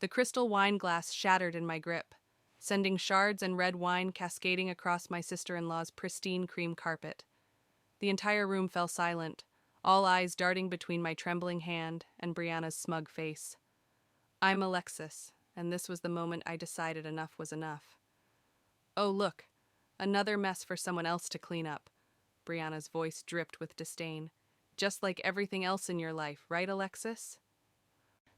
The crystal wine glass shattered in my grip, sending shards and red wine cascading across my sister-in-law's pristine cream carpet. The entire room fell silent, all eyes darting between my trembling hand and Brianna's smug face. I'm Alexis, and this was the moment I decided enough was enough. Oh, look, another mess for someone else to clean up. Brianna's voice dripped with disdain. Just like everything else in your life, right, Alexis?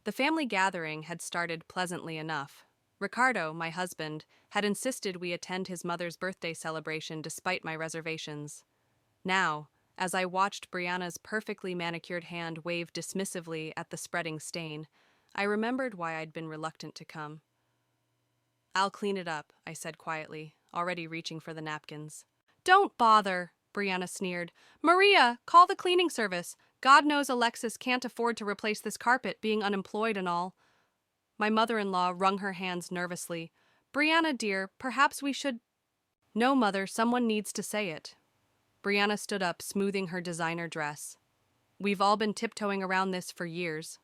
The family gathering had started pleasantly enough. Ricardo, my husband, had insisted we attend his mother's birthday celebration despite my reservations. Now, as I watched Brianna's perfectly manicured hand wave dismissively at the spreading stain, I remembered why I'd been reluctant to come. I'll clean it up, I said quietly, already reaching for the napkins. Don't bother, Brianna sneered. Maria, call the cleaning service. God knows Alexis can't afford to replace this carpet, being unemployed and all. My mother-in-law wrung her hands nervously. Brianna, dear, perhaps we should... No, Mother, someone needs to say it. Brianna stood up, smoothing her designer dress. We've all been tiptoeing around this for years.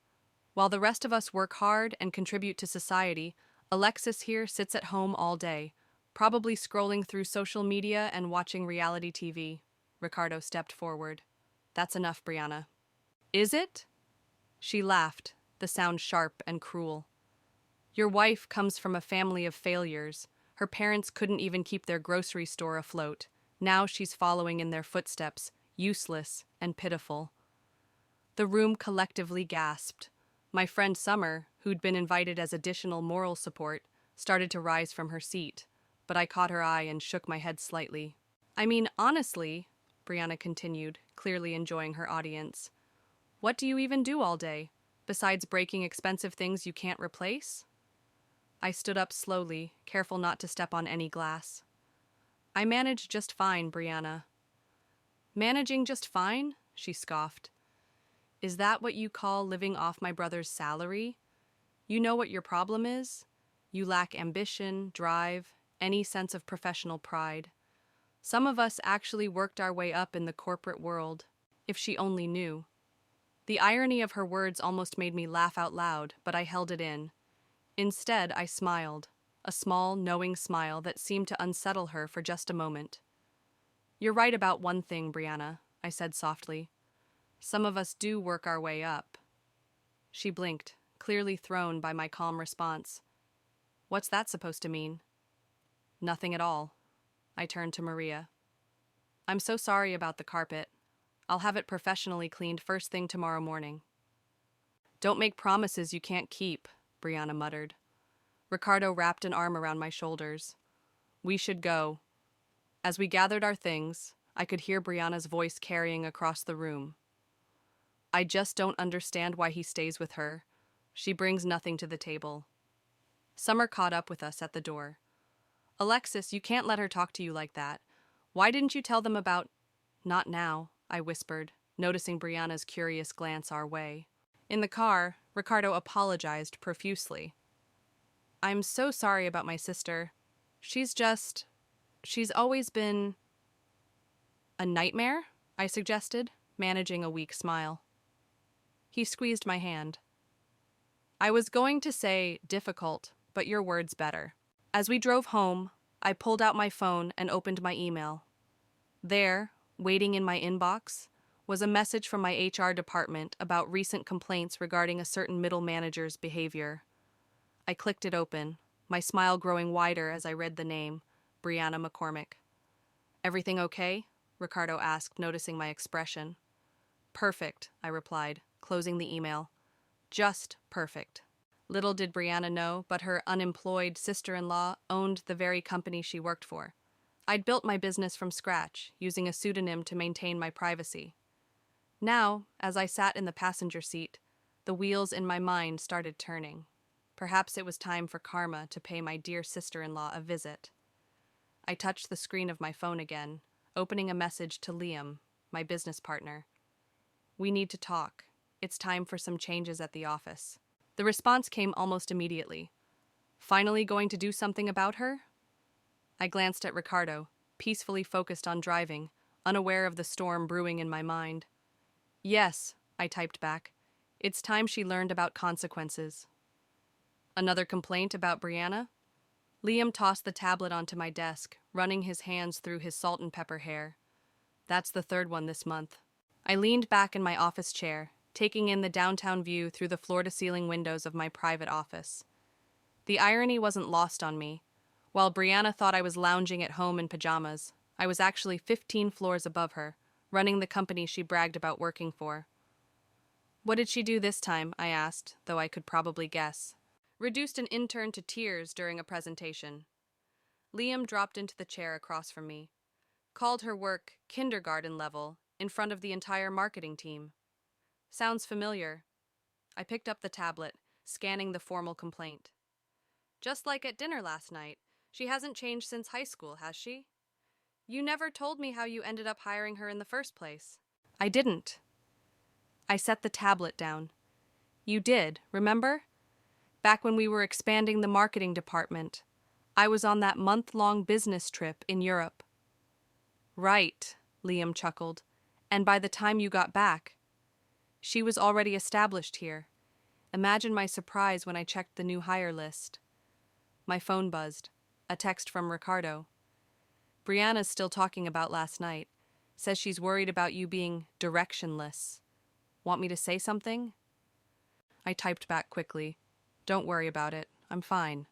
While the rest of us work hard and contribute to society, Alexis here sits at home all day, probably scrolling through social media and watching reality TV. Ricardo stepped forward. That's enough, Brianna. Is it? She laughed, the sound sharp and cruel. Your wife comes from a family of failures. Her parents couldn't even keep their grocery store afloat. Now she's following in their footsteps, useless and pitiful. The room collectively gasped. My friend Summer, who'd been invited as additional moral support, started to rise from her seat, but I caught her eye and shook my head slightly. I mean, honestly, Brianna continued, clearly enjoying her audience, what do you even do all day, besides breaking expensive things you can't replace? I stood up slowly, careful not to step on any glass. I manage just fine, Brianna. Managing just fine? She scoffed. Is that what you call living off my brother's salary? You know what your problem is? You lack ambition, drive, any sense of professional pride. Some of us actually worked our way up in the corporate world, if she only knew. The irony of her words almost made me laugh out loud, but I held it in. Instead, I smiled, a small, knowing smile that seemed to unsettle her for just a moment. You're right about one thing, Brianna, I said softly. Some of us do work our way up. She blinked, clearly thrown by my calm response. What's that supposed to mean? Nothing at all. I turned to Maria. I'm so sorry about the carpet. I'll have it professionally cleaned first thing tomorrow morning. Don't make promises you can't keep, Brianna muttered. Ricardo wrapped an arm around my shoulders. We should go. As we gathered our things, I could hear Brianna's voice carrying across the room. I just don't understand why he stays with her. She brings nothing to the table. Summer caught up with us at the door. Alexis, you can't let her talk to you like that. Why didn't you tell them about... Not now, I whispered, noticing Brianna's curious glance our way. In the car, Ricardo apologized profusely. I'm so sorry about my sister. She's always been... A nightmare? I suggested, managing a weak smile. He squeezed my hand. I was going to say difficult, but your word's better. As we drove home, I pulled out my phone and opened my email. There, waiting in my inbox, was a message from my HR department about recent complaints regarding a certain middle manager's behavior. I clicked it open, my smile growing wider as I read the name, Brianna McCormick. Everything okay? Ricardo asked, noticing my expression. Perfect, I replied, closing the email. Just perfect. Little did Brianna know, but her unemployed sister-in-law owned the very company she worked for. I'd built my business from scratch, using a pseudonym to maintain my privacy. Now, as I sat in the passenger seat, the wheels in my mind started turning. Perhaps it was time for karma to pay my dear sister-in-law a visit. I touched the screen of my phone again, opening a message to Liam, my business partner. We need to talk. It's time for some changes at the office. The response came almost immediately. Finally going to do something about her? I glanced at Ricardo, peacefully focused on driving, unaware of the storm brewing in my mind. Yes, I typed back. It's time she learned about consequences. Another complaint about Brianna? Liam tossed the tablet onto my desk, running his hands through his salt and pepper hair. That's the third one this month. I leaned back in my office chair, taking in the downtown view through the floor-to-ceiling windows of my private office. The irony wasn't lost on me. While Brianna thought I was lounging at home in pajamas, I was actually 15 floors above her, running the company she bragged about working for. What did she do this time? I asked, though I could probably guess. Reduced an intern to tears during a presentation. Liam dropped into the chair across from me, called her work kindergarten level in front of the entire marketing team. Sounds familiar. I picked up the tablet, scanning the formal complaint. Just like at dinner last night, she hasn't changed since high school, has she? You never told me how you ended up hiring her in the first place. I didn't. I set the tablet down. You did, remember? Back when we were expanding the marketing department, I was on that month-long business trip in Europe. Right, Liam chuckled. And by the time you got back, she was already established here. Imagine my surprise when I checked the new hire list. My phone buzzed. A text from Ricardo. Brianna's still talking about last night. Says she's worried about you being directionless. Want me to say something? I typed back quickly. Don't worry about it. I'm fine.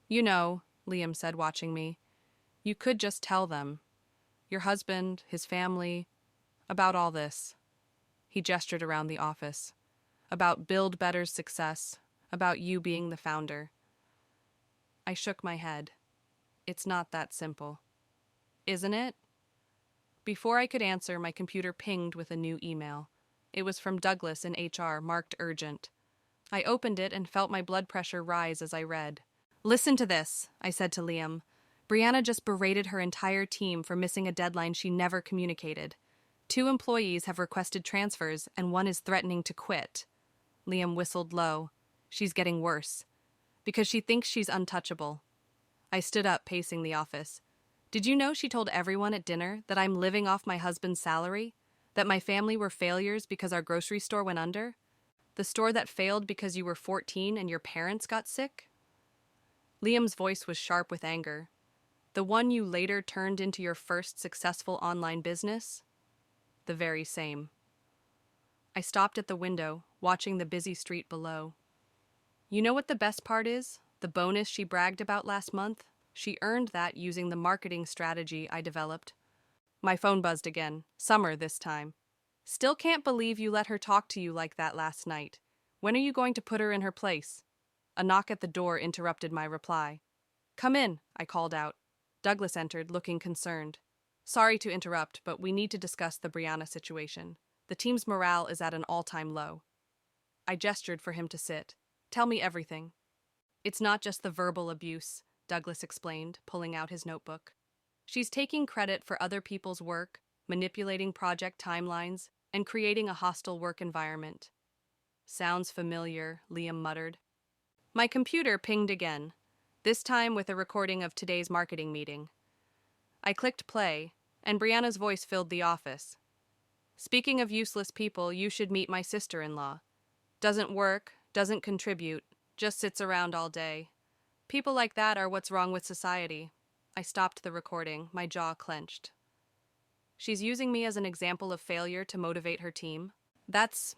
You know, Liam said, watching me. You could just tell them. Your husband, his family, about all this. He gestured around the office. About Build Better's success. About you being the founder. I shook my head. It's not that simple. Isn't it? Before I could answer, my computer pinged with a new email. It was from Douglas in HR, marked urgent. I opened it and felt my blood pressure rise as I read. Listen to this, I said to Liam. Brianna just berated her entire team for missing a deadline she never communicated. 2 employees have requested transfers and 1 is threatening to quit. Liam whistled low. She's getting worse. Because she thinks she's untouchable. I stood up, pacing the office. Did you know she told everyone at dinner that I'm living off my husband's salary? That my family were failures because our grocery store went under? The store that failed because you were 14 and your parents got sick? Liam's voice was sharp with anger. The one you later turned into your first successful online business? The very same. I stopped at the window, watching the busy street below. You know what the best part is? The bonus she bragged about last month? She earned that using the marketing strategy I developed. My phone buzzed again. Summer this time. Still can't believe you let her talk to you like that last night. When are you going to put her in her place? A knock at the door interrupted my reply. Come in, I called out. Douglas entered, looking concerned. Sorry to interrupt, but we need to discuss the Brianna situation. The team's morale is at an all-time low. I gestured for him to sit. Tell me everything. It's not just the verbal abuse, Douglas explained, pulling out his notebook. She's taking credit for other people's work, manipulating project timelines, and creating a hostile work environment. Sounds familiar, Liam muttered. My computer pinged again, this time with a recording of today's marketing meeting. I clicked play, and Brianna's voice filled the office. Speaking of useless people, you should meet my sister-in-law. Doesn't work, doesn't contribute, just sits around all day. People like that are what's wrong with society. I stopped the recording, my jaw clenched. She's using me as an example of failure to motivate her team. That's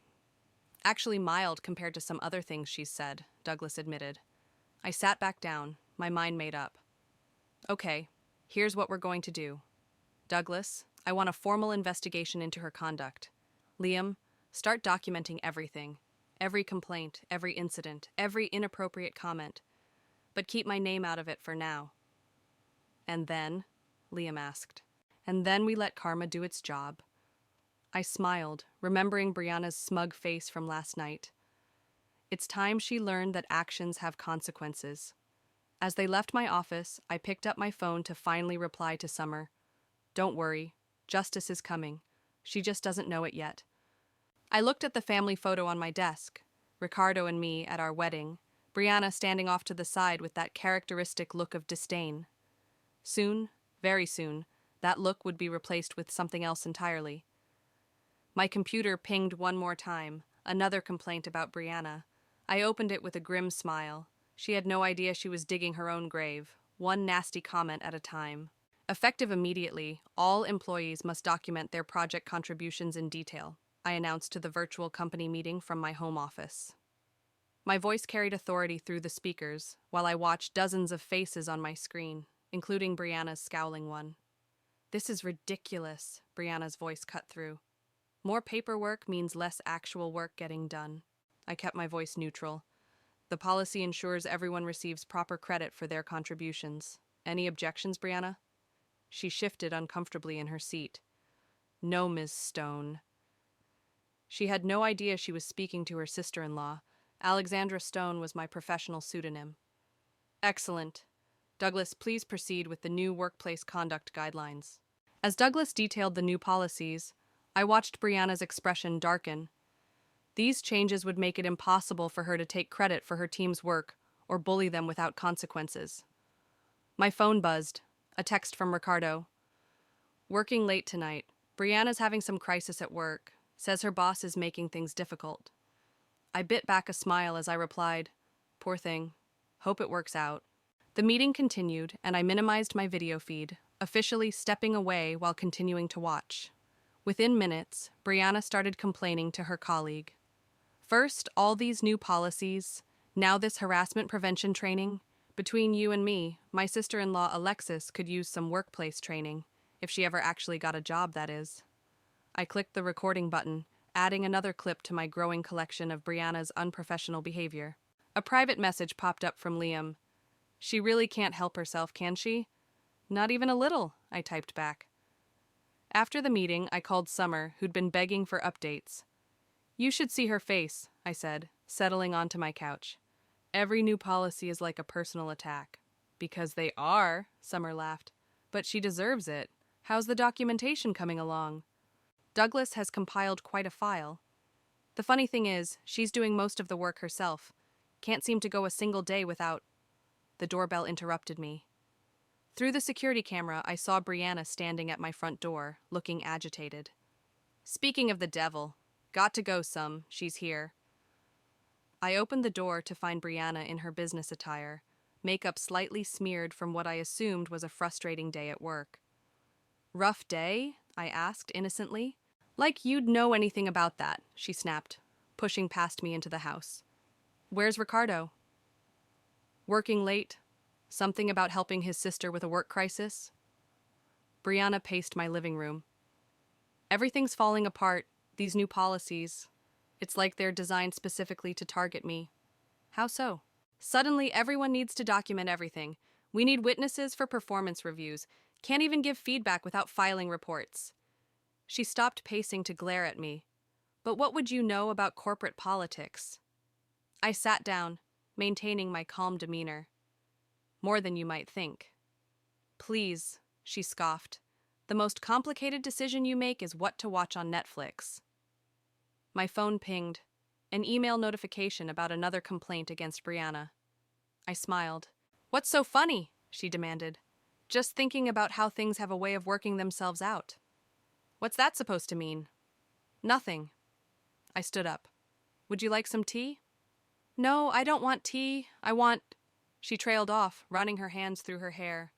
actually mild compared to some other things she's said, Douglas admitted. I sat back down, my mind made up. Okay, here's what we're going to do. Douglas, I want a formal investigation into her conduct. Liam, start documenting everything. Every complaint, every incident, every inappropriate comment. But keep my name out of it for now. And then? Liam asked. And then we let karma do its job. I smiled, remembering Brianna's smug face from last night. It's time she learned that actions have consequences. As they left my office, I picked up my phone to finally reply to Summer. Don't worry, justice is coming. She just doesn't know it yet. I looked at the family photo on my desk, Ricardo and me at our wedding, Brianna standing off to the side with that characteristic look of disdain. Soon, very soon, that look would be replaced with something else entirely. My computer pinged one more time, another complaint about Brianna. I opened it with a grim smile. She had no idea she was digging her own grave, one nasty comment at a time. Effective immediately, all employees must document their project contributions in detail, I announced to the virtual company meeting from my home office. My voice carried authority through the speakers, while I watched dozens of faces on my screen, including Brianna's scowling one. This is ridiculous, Brianna's voice cut through. More paperwork means less actual work getting done. I kept my voice neutral. The policy ensures everyone receives proper credit for their contributions. Any objections, Brianna? She shifted uncomfortably in her seat. No, Ms. Stone. She had no idea she was speaking to her sister-in-law. Alexandra Stone was my professional pseudonym. Excellent. Douglas, please proceed with the new workplace conduct guidelines. As Douglas detailed the new policies, I watched Brianna's expression darken. These changes would make it impossible for her to take credit for her team's work or bully them without consequences. My phone buzzed. A text from Ricardo. Working late tonight. Brianna's having some crisis at work. Says her boss is making things difficult. I bit back a smile as I replied, Poor thing. Hope it works out. The meeting continued, and I minimized my video feed, officially stepping away while continuing to watch. Within minutes, Brianna started complaining to her colleague. First, all these new policies, now this harassment prevention training. Between you and me, my sister-in-law Alexis could use some workplace training, if she ever actually got a job, that is. I clicked the recording button, adding another clip to my growing collection of Brianna's unprofessional behavior. A private message popped up from Liam. She really can't help herself, can she? Not even a little, I typed back. After the meeting, I called Summer, who'd been begging for updates. You should see her face, I said, settling onto my couch. Every new policy is like a personal attack. Because they are, Summer laughed. But she deserves it. How's the documentation coming along? Douglas has compiled quite a file. The funny thing is, she's doing most of the work herself. Can't seem to go a single day without... The doorbell interrupted me. Through the security camera, I saw Brianna standing at my front door, looking agitated. Speaking of the devil, got to go some, she's here. I opened the door to find Brianna in her business attire, makeup slightly smeared from what I assumed was a frustrating day at work. Rough day? I asked innocently. Like you'd know anything about that, she snapped, pushing past me into the house. Where's Ricardo? Working late. Something about helping his sister with a work crisis? Brianna paced my living room. Everything's falling apart, these new policies. It's like they're designed specifically to target me. How so? Suddenly, everyone needs to document everything. We need witnesses for performance reviews. Can't even give feedback without filing reports. She stopped pacing to glare at me. But what would you know about corporate politics? I sat down, maintaining my calm demeanor. More than you might think. Please, she scoffed. The most complicated decision you make is what to watch on Netflix. My phone pinged, an email notification about another complaint against Brianna. I smiled. What's so funny? She demanded. Just thinking about how things have a way of working themselves out. What's that supposed to mean? Nothing. I stood up. Would you like some tea? No, I don't want tea. I want... She trailed off, running her hands through her hair.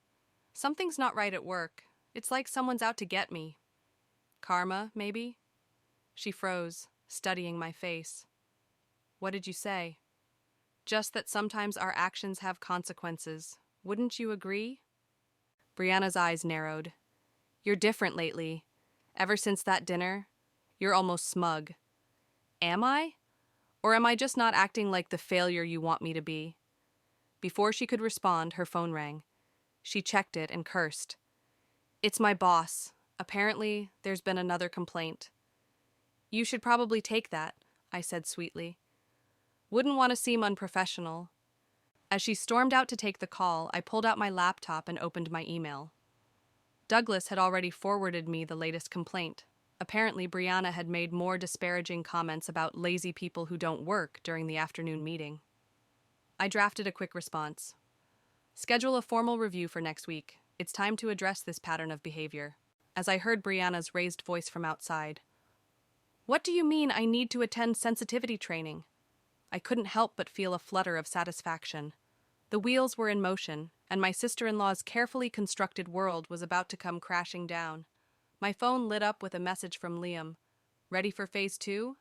Something's not right at work. It's like someone's out to get me. Karma, maybe? She froze, studying my face. What did you say? Just that sometimes our actions have consequences. Wouldn't you agree? Brianna's eyes narrowed. You're different lately. Ever since that dinner, you're almost smug. Am I? Or am I just not acting like the failure you want me to be? Before she could respond, her phone rang. She checked it and cursed. It's my boss. Apparently, there's been another complaint. You should probably take that, I said sweetly. Wouldn't want to seem unprofessional. As she stormed out to take the call, I pulled out my laptop and opened my email. Douglas had already forwarded me the latest complaint. Apparently, Brianna had made more disparaging comments about lazy people who don't work during the afternoon meeting. I drafted a quick response. Schedule a formal review for next week. It's time to address this pattern of behavior. As I heard Brianna's raised voice from outside. What do you mean I need to attend sensitivity training? I couldn't help but feel a flutter of satisfaction. The wheels were in motion, and my sister-in-law's carefully constructed world was about to come crashing down. My phone lit up with a message from Liam. Ready for phase 2?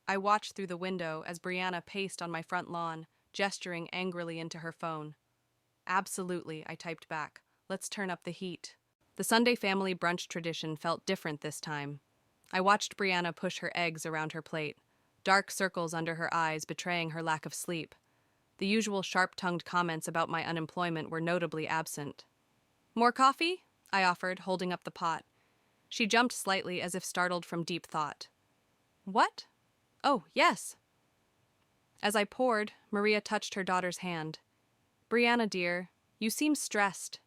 I watched through the window as Brianna paced on my front lawn, gesturing angrily into her phone. Absolutely, I typed back. Let's turn up the heat. The Sunday family brunch tradition felt different this time. I watched Brianna push her eggs around her plate, dark circles under her eyes betraying her lack of sleep. The usual sharp-tongued comments about my unemployment were notably absent. More coffee? I offered, holding up the pot. She jumped slightly as if startled from deep thought. What? Oh, yes. As I poured, Maria touched her daughter's hand. Brianna, dear, you seem stressed.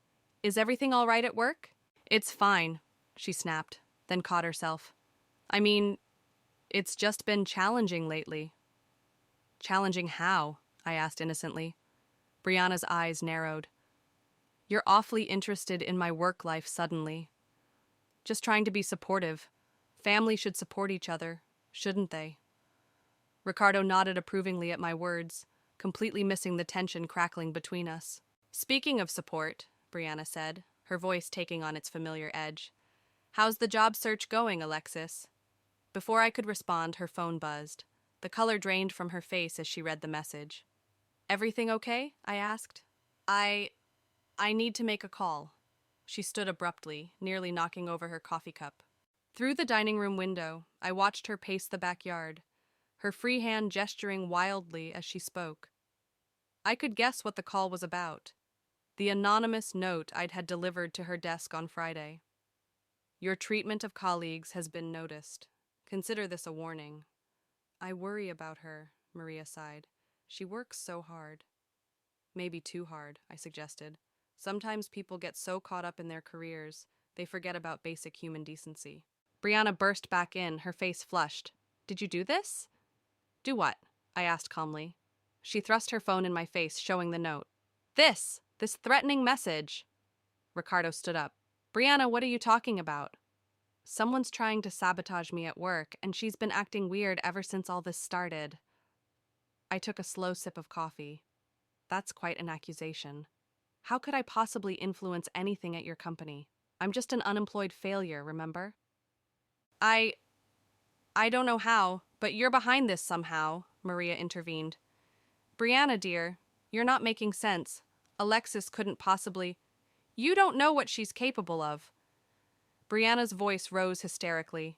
Is everything all right at work? It's fine, she snapped, then caught herself. I mean, it's just been challenging lately. Challenging how? I asked innocently. Brianna's eyes narrowed. You're awfully interested in my work life suddenly. Just trying to be supportive. Family should support each other, shouldn't they? Ricardo nodded approvingly at my words, completely missing the tension crackling between us. Speaking of support, Brianna said, her voice taking on its familiar edge. How's the job search going, Alexis? Before I could respond, her phone buzzed. The color drained from her face as she read the message. Everything okay? I asked. I need to make a call. She stood abruptly, nearly knocking over her coffee cup. Through the dining room window, I watched her pace the backyard, her free hand gesturing wildly as she spoke. I could guess what the call was about. The anonymous note I'd had delivered to her desk on Friday. Your treatment of colleagues has been noticed. Consider this a warning. I worry about her, Maria sighed. She works so hard. Maybe too hard, I suggested. Sometimes people get so caught up in their careers, they forget about basic human decency. Brianna burst back in, her face flushed. Did you do this? Do what? I asked calmly. She thrust her phone in my face, showing the note. This threatening message. Ricardo stood up. Brianna, what are you talking about? Someone's trying to sabotage me at work, and she's been acting weird ever since all this started. I took a slow sip of coffee. That's quite an accusation. How could I possibly influence anything at your company? I'm just an unemployed failure, remember? I don't know how, but you're behind this somehow, Maria intervened. Brianna, dear, you're not making sense. Alexis couldn't possibly... You don't know what she's capable of. Brianna's voice rose hysterically.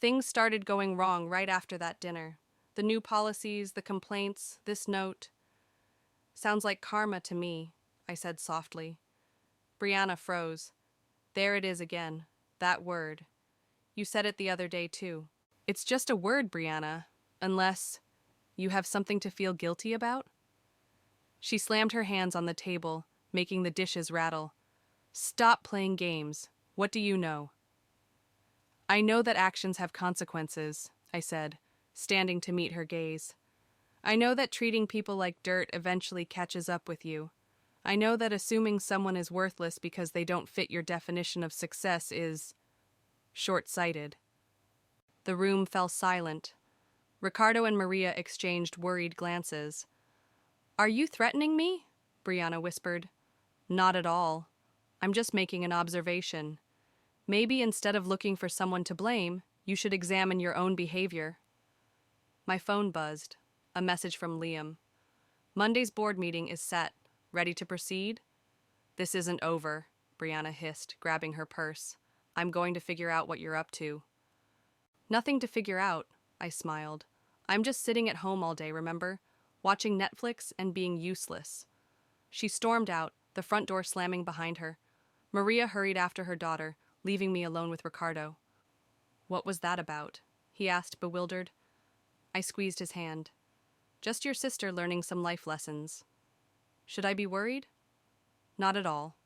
Things started going wrong right after that dinner. The new policies, the complaints, this note. Sounds like karma to me, I said softly. Brianna froze. There it is again, that word. You said it the other day, too. It's just a word, Brianna, unless you have something to feel guilty about? She slammed her hands on the table, making the dishes rattle. Stop playing games. What do you know? I know that actions have consequences, I said, standing to meet her gaze. I know that treating people like dirt eventually catches up with you. I know that assuming someone is worthless because they don't fit your definition of success is short-sighted. The room fell silent. Ricardo and Maria exchanged worried glances. Are you threatening me? Brianna whispered. Not at all. I'm just making an observation. Maybe instead of looking for someone to blame, you should examine your own behavior. My phone buzzed. A message from Liam. Monday's board meeting is set. Ready to proceed? This isn't over, Brianna hissed, grabbing her purse. I'm going to figure out what you're up to. Nothing to figure out, I smiled. I'm just sitting at home all day, remember? Watching Netflix and being useless. She stormed out, the front door slamming behind her. Maria hurried after her daughter, leaving me alone with Ricardo. What was that about? He asked, bewildered. I squeezed his hand. Just your sister learning some life lessons. Should I be worried? Not at all.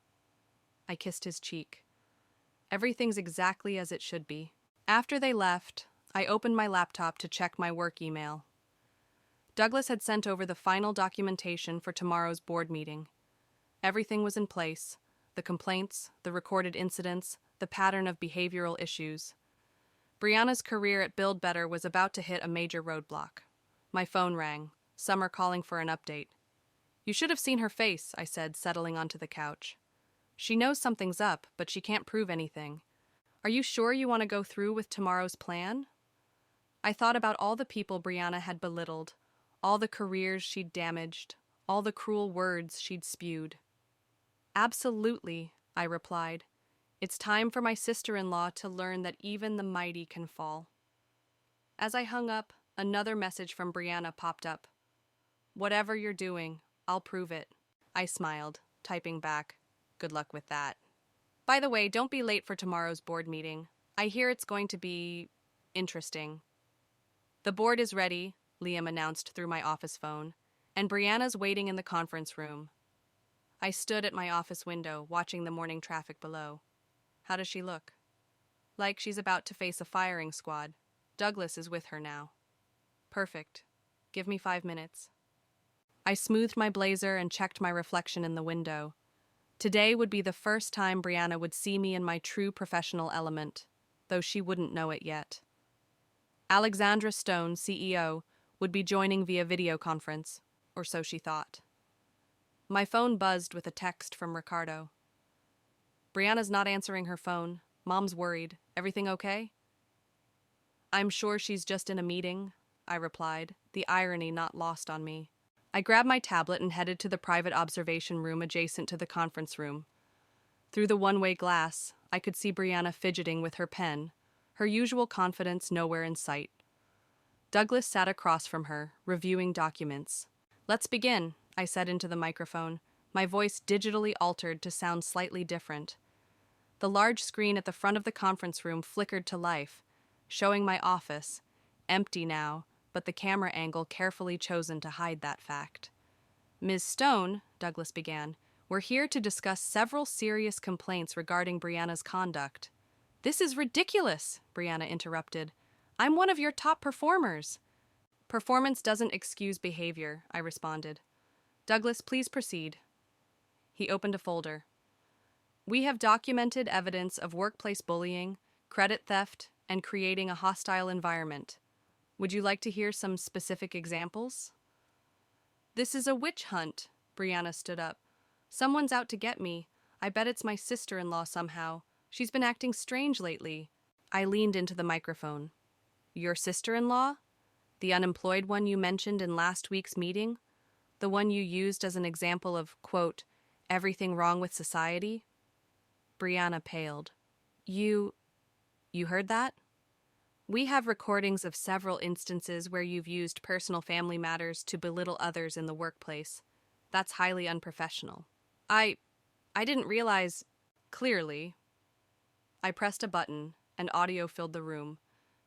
I kissed his cheek. Everything's exactly as it should be. After they left, I opened my laptop to check my work email. Douglas had sent over the final documentation for tomorrow's board meeting. Everything was in place. The complaints, the recorded incidents, the pattern of behavioral issues. Brianna's career at Build Better was about to hit a major roadblock. My phone rang. Summer calling for an update. You should have seen her face, I said, settling onto the couch. She knows something's up, but she can't prove anything. Are you sure you want to go through with tomorrow's plan? I thought about all the people Brianna had belittled, all the careers she'd damaged, all the cruel words she'd spewed. Absolutely, I replied. It's time for my sister-in-law to learn that even the mighty can fall. As I hung up, another message from Brianna popped up. Whatever you're doing, I'll prove it. I smiled, typing back, good luck with that. By the way, don't be late for tomorrow's board meeting. I hear it's going to be interesting. The board is ready, Liam announced through my office phone, and Brianna's waiting in the conference room. I stood at my office window, watching the morning traffic below. How does she look? Like she's about to face a firing squad. Douglas is with her now. Perfect. Give me 5 minutes. I smoothed my blazer and checked my reflection in the window. Today would be the first time Brianna would see me in my true professional element, though she wouldn't know it yet. Alexandra Stone, CEO, would be joining via video conference, or so she thought. My phone buzzed with a text from Ricardo. Brianna's not answering her phone. Mom's worried. Everything okay? I'm sure she's just in a meeting, I replied, the irony not lost on me. I grabbed my tablet and headed to the private observation room adjacent to the conference room. Through the one-way glass, I could see Brianna fidgeting with her pen, her usual confidence nowhere in sight. Douglas sat across from her, reviewing documents. Let's begin, I said into the microphone, my voice digitally altered to sound slightly different. The large screen at the front of the conference room flickered to life, showing my office, empty now, but the camera angle carefully chosen to hide that fact. Ms. Stone, Douglas began, we're here to discuss several serious complaints regarding Brianna's conduct. This is ridiculous, Brianna interrupted. I'm one of your top performers. Performance doesn't excuse behavior, I responded. Douglas, please proceed. He opened a folder. We have documented evidence of workplace bullying, credit theft, and creating a hostile environment. Would you like to hear some specific examples? This is a witch hunt, Brianna stood up. Someone's out to get me. I bet it's my sister-in-law somehow. She's been acting strange lately. I leaned into the microphone. Your sister-in-law? The unemployed one you mentioned in last week's meeting? The one you used as an example of, quote, everything wrong with society? Brianna paled. You heard that? We have recordings of several instances where you've used personal family matters to belittle others in the workplace. That's highly unprofessional. I didn't realize, clearly. I pressed a button, and audio filled the room.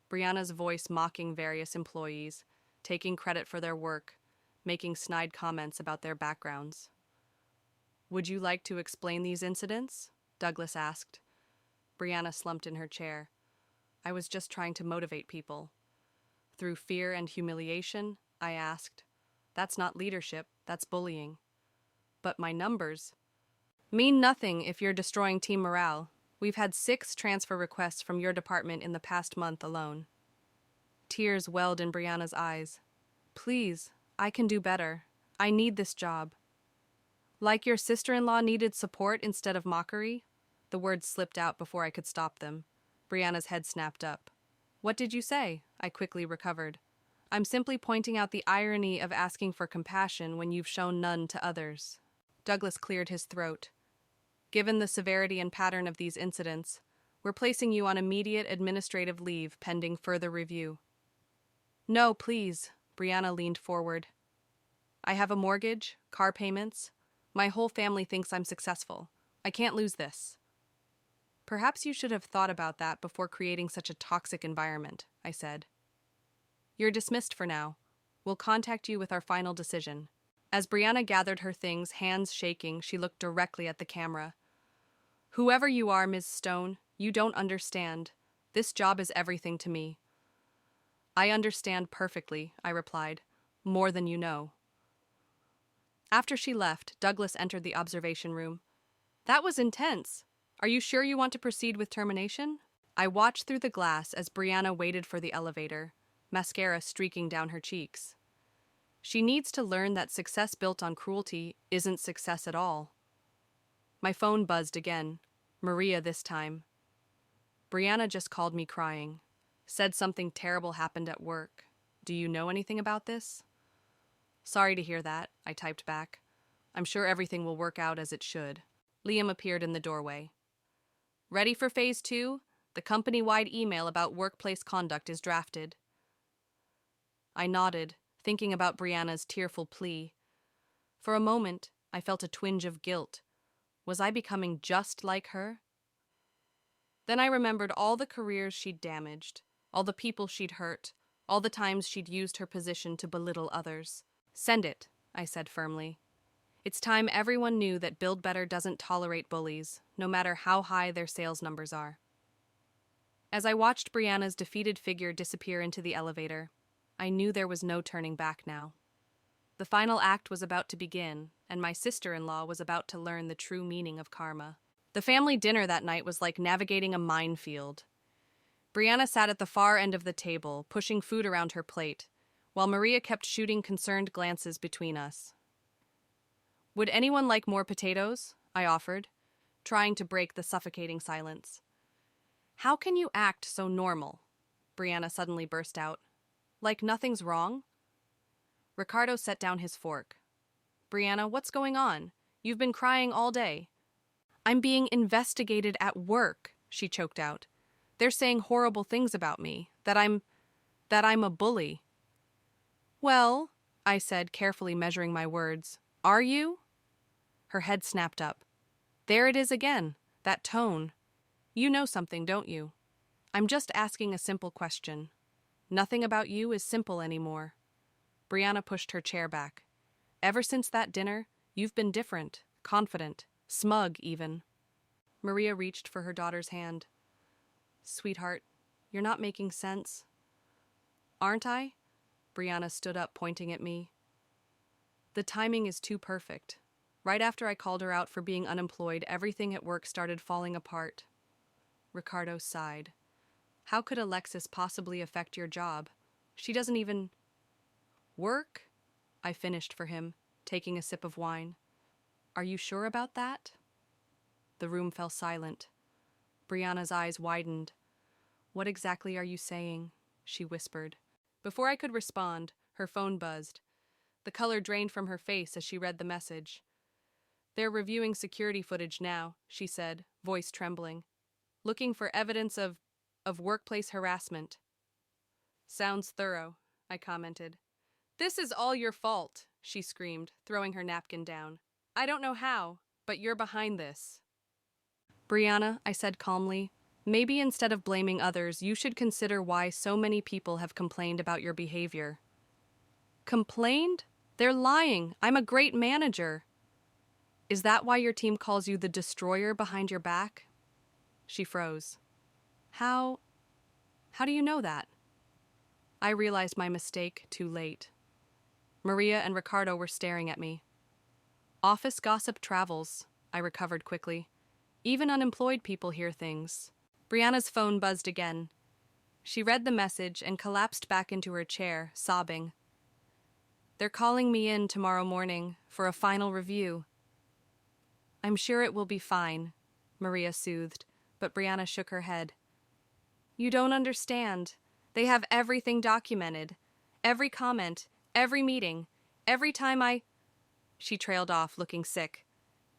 Brianna's voice mocking various employees, taking credit for their work, making snide comments about their backgrounds. Would you like to explain these incidents? Douglas asked. Brianna slumped in her chair. I was just trying to motivate people. Through fear and humiliation, I asked. That's not leadership, that's bullying. But my numbers mean nothing if you're destroying team morale. We've had 6 transfer requests from your department in the past month alone. Tears welled in Brianna's eyes. Please, I can do better. I need this job. Like your sister-in-law needed support instead of mockery? The words slipped out before I could stop them. Brianna's head snapped up. What did you say? I quickly recovered. I'm simply pointing out the irony of asking for compassion when you've shown none to others. Douglas cleared his throat. Given the severity and pattern of these incidents, we're placing you on immediate administrative leave pending further review. No, please, Brianna leaned forward. I have a mortgage, car payments. My whole family thinks I'm successful. I can't lose this. Perhaps you should have thought about that before creating such a toxic environment, I said. You're dismissed for now. We'll contact you with our final decision. As Brianna gathered her things, hands shaking, she looked directly at the camera. Whoever you are, Ms. Stone, you don't understand. This job is everything to me. I understand perfectly, I replied. More than you know. After she left, Douglas entered the observation room. That was intense. Are you sure you want to proceed with termination? I watched through the glass as Brianna waited for the elevator, mascara streaking down her cheeks. She needs to learn that success built on cruelty isn't success at all. My phone buzzed again. Maria this time. Brianna just called me crying. Said something terrible happened at work. Do you know anything about this? Sorry to hear that, I typed back. I'm sure everything will work out as it should. Liam appeared in the doorway. Ready for phase 2? The company-wide email about workplace conduct is drafted. I nodded, thinking about Brianna's tearful plea. For a moment, I felt a twinge of guilt. Was I becoming just like her? Then I remembered all the careers she'd damaged, all the people she'd hurt, all the times she'd used her position to belittle others. Send it, I said firmly. It's time everyone knew that Build Better doesn't tolerate bullies, no matter how high their sales numbers are. As I watched Brianna's defeated figure disappear into the elevator, I knew there was no turning back now. The final act was about to begin, and my sister-in-law was about to learn the true meaning of karma. The family dinner that night was like navigating a minefield. Brianna sat at the far end of the table, pushing food around her plate, while Maria kept shooting concerned glances between us. Would anyone like more potatoes? I offered, trying to break the suffocating silence. How can you act so normal? Brianna suddenly burst out. Like nothing's wrong? Ricardo set down his fork. Brianna, what's going on? You've been crying all day. I'm being investigated at work, she choked out. They're saying horrible things about me, that I'm a bully. Well, I said, carefully measuring my words, are you? Her head snapped up. There it is again, that tone. You know something, don't you? I'm just asking a simple question. Nothing about you is simple anymore. Brianna pushed her chair back. Ever since that dinner, you've been different, confident, smug even. Maria reached for her daughter's hand. Sweetheart, you're not making sense. Aren't I? Brianna stood up, pointing at me. The timing is too perfect. Right after I called her out for being unemployed, everything at work started falling apart. Ricardo sighed. How could Alexis possibly affect your job? She doesn't even... Work? I finished for him, taking a sip of wine. Are you sure about that? The room fell silent. Brianna's eyes widened. What exactly are you saying? She whispered. Before I could respond, her phone buzzed. The color drained from her face as she read the message. They're reviewing security footage now, she said, voice trembling. Looking for evidence of workplace harassment. Sounds thorough, I commented. This is all your fault, she screamed, throwing her napkin down. I don't know how, but you're behind this. Brianna, I said calmly, maybe instead of blaming others, you should consider why so many people have complained about your behavior. Complained? They're lying. I'm a great manager. Is that why your team calls you the destroyer behind your back? She froze. How do you know that? I realized my mistake too late. Maria and Ricardo were staring at me. Office gossip travels, I recovered quickly. Even unemployed people hear things. Brianna's phone buzzed again. She read the message and collapsed back into her chair, sobbing. They're calling me in tomorrow morning for a final review. I'm sure it will be fine, Maria soothed, but Brianna shook her head. You don't understand. They have everything documented. Every comment, every meeting, every time I... She trailed off, looking sick.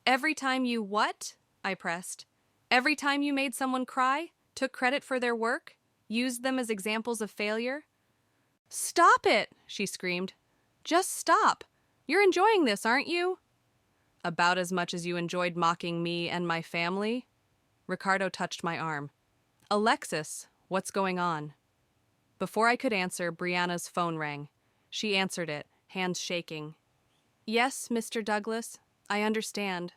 Every time you what? I pressed. Every time you made someone cry, took credit for their work, used them as examples of failure? Stop it, she screamed. Just stop. You're enjoying this, aren't you? About as much as you enjoyed mocking me and my family? Ricardo touched my arm. Alexis, what's going on? Before I could answer, Brianna's phone rang. She answered it, hands shaking. Yes, Mr. Douglas, I understand.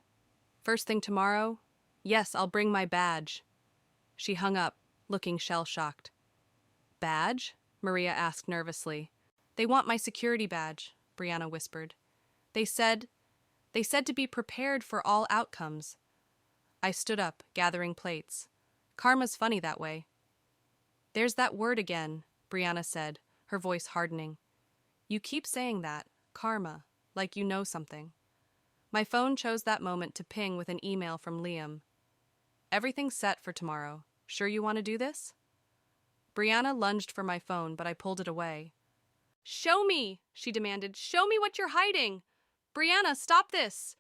First thing tomorrow? Yes, I'll bring my badge. She hung up, looking shell-shocked. Badge? Maria asked nervously. They want my security badge, Brianna whispered. They said to be prepared for all outcomes. I stood up, gathering plates. Karma's funny that way. There's that word again, Brianna said, her voice hardening. You keep saying that. Karma, like you know something. My phone chose that moment to ping with an email from Liam. Everything's set for tomorrow. Sure you want to do this? Brianna lunged for my phone, but I pulled it away. Show me, she demanded. Show me what you're hiding. Brianna, stop this.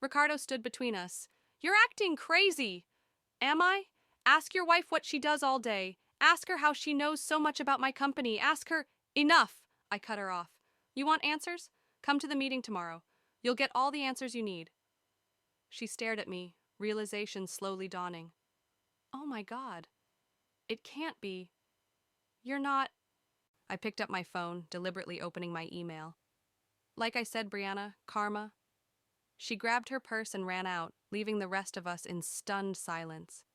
Ricardo stood between us. You're acting crazy. Am I? Ask your wife what she does all day. Ask her how she knows so much about my company. Ask her. Enough, I cut her off. You want answers? Come to the meeting tomorrow. You'll get all the answers you need. She stared at me, realization slowly dawning. Oh my God. It can't be. You're not. I picked up my phone, deliberately opening my email. Like I said, Brianna, karma. She grabbed her purse and ran out, leaving the rest of us in stunned silence.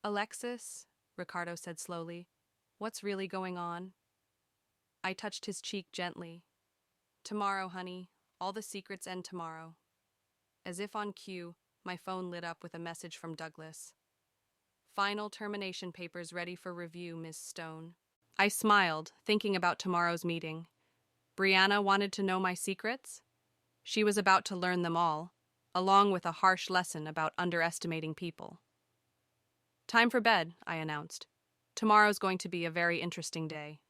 Alexis, Ricardo said slowly, what's really going on? I touched his cheek gently. Tomorrow, honey. All the secrets end tomorrow. As if on cue, my phone lit up with a message from Douglas. Final termination papers ready for review, Ms. Stone. I smiled, thinking about tomorrow's meeting. Brianna wanted to know my secrets. She was about to learn them all, along with a harsh lesson about underestimating people. Time for bed, I announced. Tomorrow's going to be a very interesting day.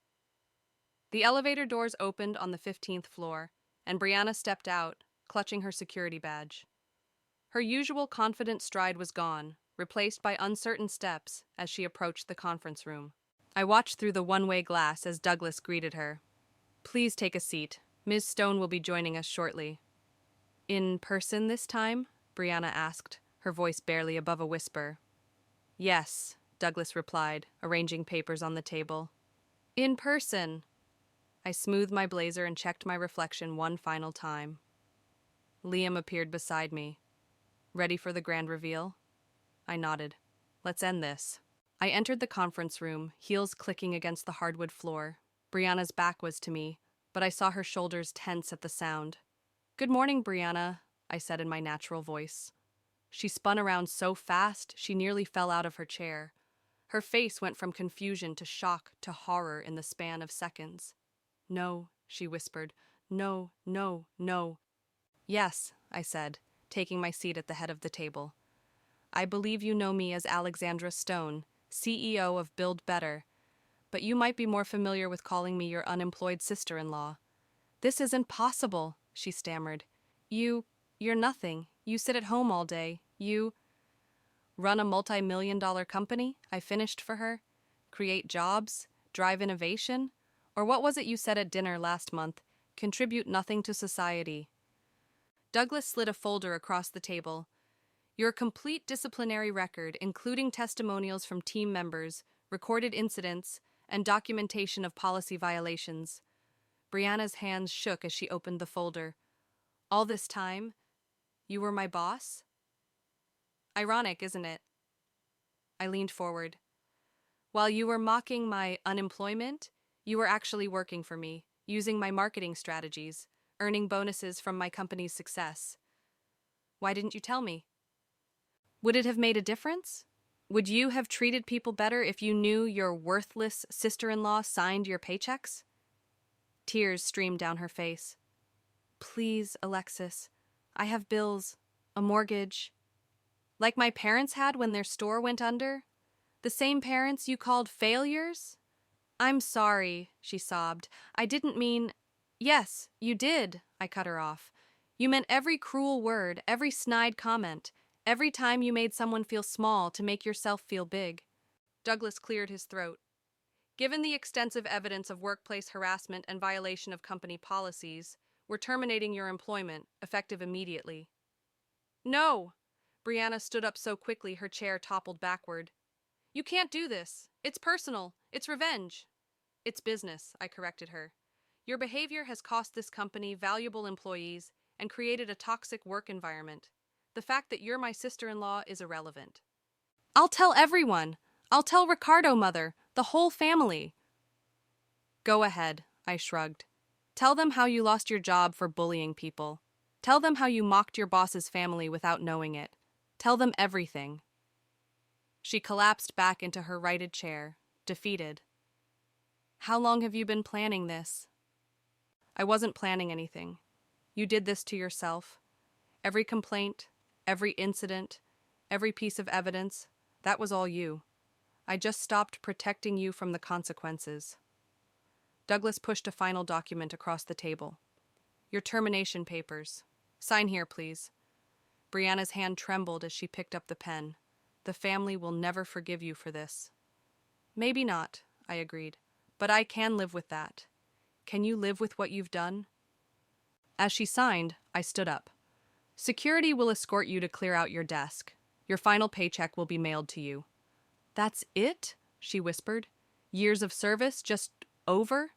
The elevator doors opened on the 15th floor, and Brianna stepped out, clutching her security badge. Her usual confident stride was gone, replaced by uncertain steps as she approached the conference room. I watched through the one-way glass as Douglas greeted her. Please take a seat. Ms. Stone will be joining us shortly. In person this time? Brianna asked, her voice barely above a whisper. Yes, Douglas replied, arranging papers on the table. In person. I smoothed my blazer and checked my reflection one final time. Liam appeared beside me. Ready for the grand reveal? I nodded. Let's end this. I entered the conference room, heels clicking against the hardwood floor. Brianna's back was to me, but I saw her shoulders tense at the sound. Good morning, Brianna, I said in my natural voice. She spun around so fast she nearly fell out of her chair. Her face went from confusion to shock to horror in the span of seconds. No, she whispered. No, no, no. Yes, I said, taking my seat at the head of the table. I believe you know me as Alexandra Stone, CEO of Build Better, but you might be more familiar with calling me your unemployed sister-in-law. This isn't possible, she stammered. You're nothing. You sit at home all day. You run a multi-million-dollar company, I finished for her. Create jobs, drive innovation, or what was it you said at dinner last month? Contribute nothing to society. Douglas slid a folder across the table. Your complete disciplinary record, including testimonials from team members, recorded incidents, and documentation of policy violations. Brianna's hands shook as she opened the folder. All this time, you were my boss? Ironic, isn't it? I leaned forward. While you were mocking my unemployment, you were actually working for me, using my marketing strategies, earning bonuses from my company's success. Why didn't you tell me? Would it have made a difference? Would you have treated people better if you knew your worthless sister-in-law signed your paychecks? Tears streamed down her face. Please, Alexis. I have bills, a mortgage. Like my parents had when their store went under? The same parents you called failures? I'm sorry, she sobbed. I didn't mean... Yes, you did, I cut her off. You meant every cruel word, every snide comment, every time you made someone feel small to make yourself feel big. Douglas cleared his throat. Given the extensive evidence of workplace harassment and violation of company policies, we're terminating your employment, effective immediately. No! Brianna stood up so quickly her chair toppled backward. You can't do this. It's personal. It's revenge. It's business, I corrected her. Your behavior has cost this company valuable employees and created a toxic work environment. The fact that you're my sister-in-law is irrelevant. I'll tell everyone. I'll tell Ricardo, mother, the whole family. Go ahead, I shrugged. Tell them how you lost your job for bullying people. Tell them how you mocked your boss's family without knowing it. Tell them everything. She collapsed back into her righted chair, defeated. How long have you been planning this? I wasn't planning anything. You did this to yourself. Every complaint, every incident, every piece of evidence, that was all you. I just stopped protecting you from the consequences. Douglas pushed a final document across the table. Your termination papers. Sign here, please. Brianna's hand trembled as she picked up the pen. The family will never forgive you for this. Maybe not, I agreed, but I can live with that. Can you live with what you've done? As she signed, I stood up. Security will escort you to clear out your desk. Your final paycheck will be mailed to you. That's it? She whispered. Years of service just over?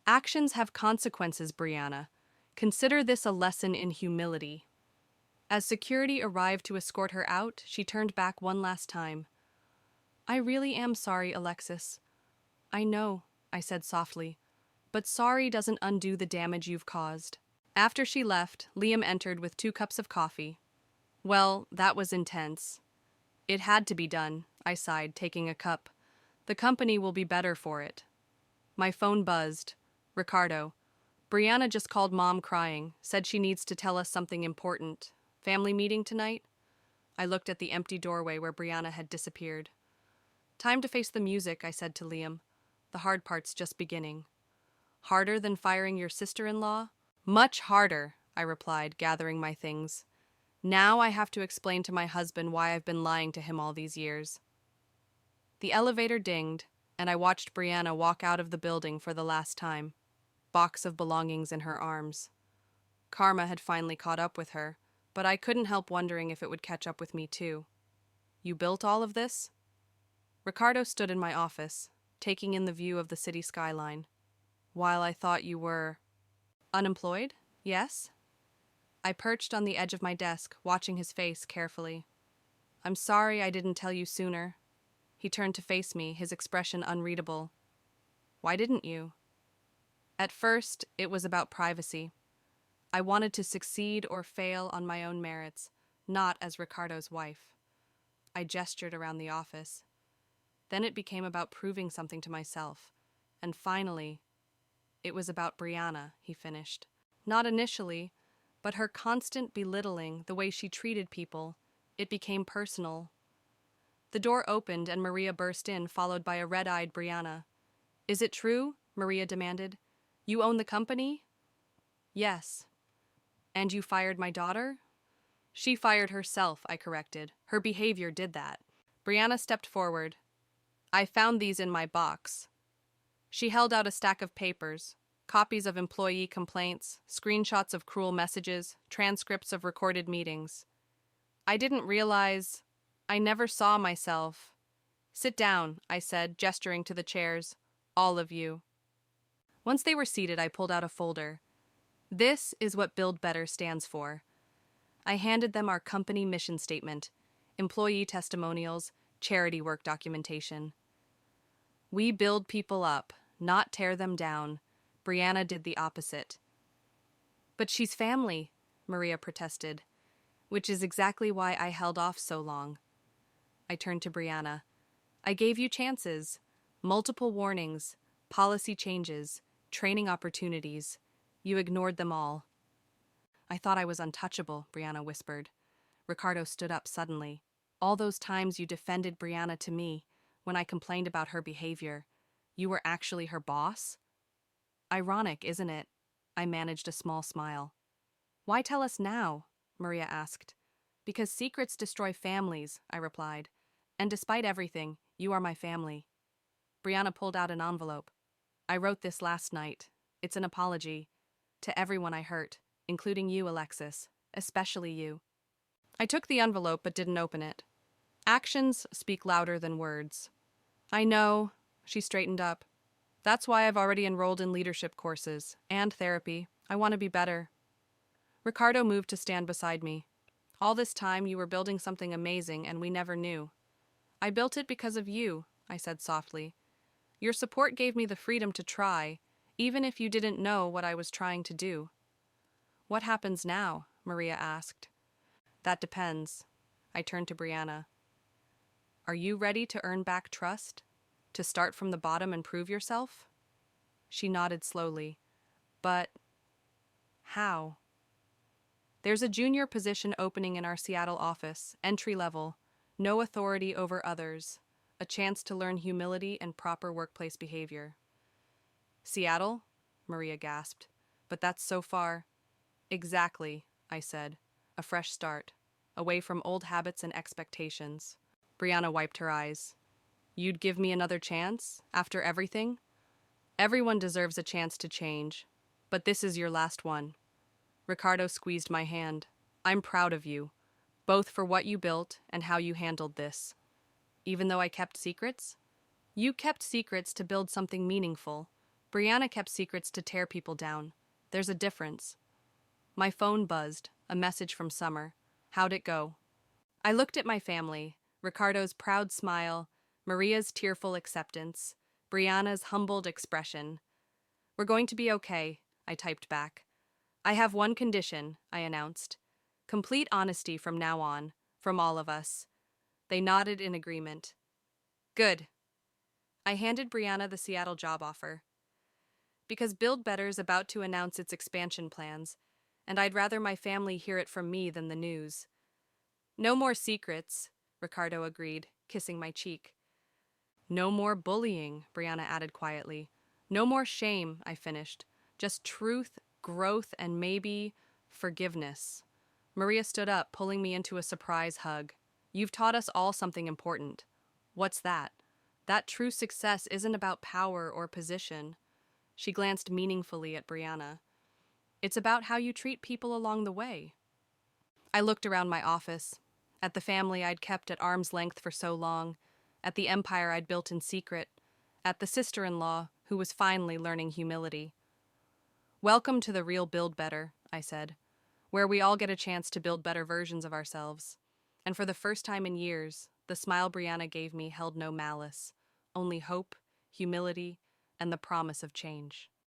Actions have consequences, Brianna. Consider this a lesson in humility. As security arrived to escort her out, she turned back one last time. I really am sorry, Alexis. I know, I said softly, but sorry doesn't undo the damage you've caused. After she left, Liam entered with 2 cups of coffee. Well, that was intense. It had to be done, I sighed, taking a cup. The company will be better for it. My phone buzzed. Ricardo. Brianna just called Mom crying, said she needs to tell us something important. Family meeting tonight? I looked at the empty doorway where Brianna had disappeared. Time to face the music, I said to Liam. The hard part's just beginning. Harder than firing your sister-in-law? Much harder, I replied, gathering my things. Now I have to explain to my husband why I've been lying to him all these years. The elevator dinged, and I watched Brianna walk out of the building for the last time, box of belongings in her arms. Karma had finally caught up with her, but I couldn't help wondering if it would catch up with me too. You built all of this? Ricardo stood in my office, taking in the view of the city skyline. While I thought you were... Unemployed? Yes? I perched on the edge of my desk, watching his face carefully. I'm sorry I didn't tell you sooner. He turned to face me, his expression unreadable. Why didn't you? At first, it was about privacy. I wanted to succeed or fail on my own merits, not as Ricardo's wife. I gestured around the office. Then it became about proving something to myself. And finally, it was about Brianna, he finished. Not initially, but her constant belittling, the way she treated people, it became personal. The door opened and Maria burst in, followed by a red-eyed Brianna. Is it true? Maria demanded. You own the company? Yes. And you fired my daughter? She fired herself, I corrected. Her behavior did that. Brianna stepped forward. I found these in my box. She held out a stack of papers, copies of employee complaints, screenshots of cruel messages, transcripts of recorded meetings. I didn't realize... I never saw myself. Sit down, I said, gesturing to the chairs. All of you. Once they were seated, I pulled out a folder. This is what Build Better stands for. I handed them our company mission statement, employee testimonials, charity work documentation. We build people up, not tear them down. Brianna did the opposite. But she's family, Maria protested, which is exactly why I held off so long. I turned to Brianna. I gave you chances, multiple warnings, policy changes, training opportunities. You ignored them all. I thought I was untouchable, Brianna whispered. Ricardo stood up suddenly. All those times you defended Brianna to me, when I complained about her behavior, you were actually her boss? Ironic, isn't it? I managed a small smile. Why tell us now? Maria asked. Because secrets destroy families, I replied. And despite everything, you are my family. Brianna pulled out an envelope. I wrote this last night. It's an apology. To everyone I hurt, including you, Alexis. Especially you. I took the envelope but didn't open it. Actions speak louder than words. I know, she straightened up. That's why I've already enrolled in leadership courses and therapy. I want to be better. Ricardo moved to stand beside me. All this time you were building something amazing and we never knew. I built it because of you, I said softly. Your support gave me the freedom to try, even if you didn't know what I was trying to do. What happens now? Maria asked. That depends. I turned to Brianna. Are you ready to earn back trust? To start from the bottom and prove yourself? She nodded slowly. But how? There's a junior position opening in our Seattle office, entry level, no authority over others, a chance to learn humility and proper workplace behavior. Seattle? Maria gasped. But that's so far. Exactly, I said. A fresh start. Away from old habits and expectations. Brianna wiped her eyes. You'd give me another chance? After everything? Everyone deserves a chance to change. But this is your last one. Ricardo squeezed my hand. I'm proud of you, both for what you built and how you handled this. Even though I kept secrets? You kept secrets to build something meaningful. Brianna kept secrets to tear people down. There's a difference. My phone buzzed, a message from Summer. How'd it go? I looked at my family, Ricardo's proud smile, Maria's tearful acceptance, Brianna's humbled expression. We're going to be okay, I typed back. I have one condition, I announced. Complete honesty from now on, from all of us. They nodded in agreement. Good. I handed Brianna the Seattle job offer. Because Build Better's about to announce its expansion plans, and I'd rather my family hear it from me than the news. No more secrets, Ricardo agreed, kissing my cheek. No more bullying, Brianna added quietly. No more shame, I finished. Just truth, growth, and maybe forgiveness. Maria stood up, pulling me into a surprise hug. You've taught us all something important. What's that? That true success isn't about power or position. She glanced meaningfully at Brianna. It's about how you treat people along the way. I looked around my office, at the family I'd kept at arm's length for so long, at the empire I'd built in secret, at the sister-in-law who was finally learning humility. Welcome to the real Build Better, I said, where we all get a chance to build better versions of ourselves. And for the first time in years, the smile Brianna gave me held no malice, only hope, humility, and the promise of change.